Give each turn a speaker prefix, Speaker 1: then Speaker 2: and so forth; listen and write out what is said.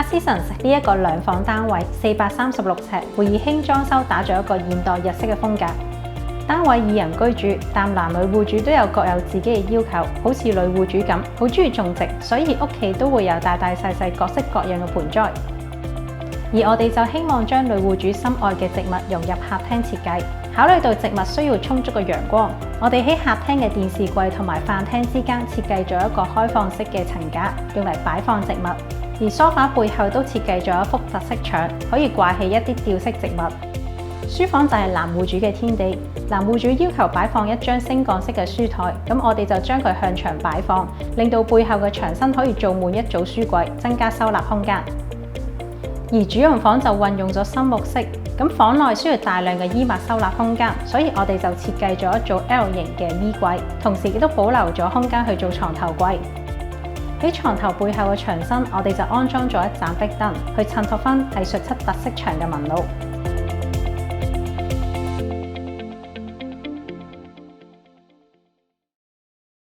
Speaker 1: Assistance 呢一個兩房單位436尺，會以輕裝修打造一個現代日式嘅風格。單位2人居住，但男女戶主都有各有自己嘅要求，好似女戶主咁，好中意種植，所以屋企都會有大大細細各式各樣嘅盆栽。而我哋就希望將女戶主心愛嘅植物融入客廳設計。考慮到植物需要充足嘅陽光，我哋喺客廳嘅電視櫃同埋飯廳之間設計咗一個開放式嘅層架，用嚟擺放植物。而梳化背後都設計咗一幅特色牆，可以掛起一啲吊飾植物。書房就係男戶主嘅天地，男戶主要求擺放一張升降式嘅書台，咁我哋就將佢向牆擺放，令到背後嘅牆身可以做滿一組書櫃，增加收納空間。而主人房就運用咗深木色，咁房內需要大量嘅衣物收納空間，所以我哋就設計咗一組 L 型嘅衣櫃，同時亦都保留咗空間去做床頭櫃。喺床頭背後嘅牆身，我哋就安裝咗一盞壁燈，去襯托翻藝術漆特色牆嘅紋路。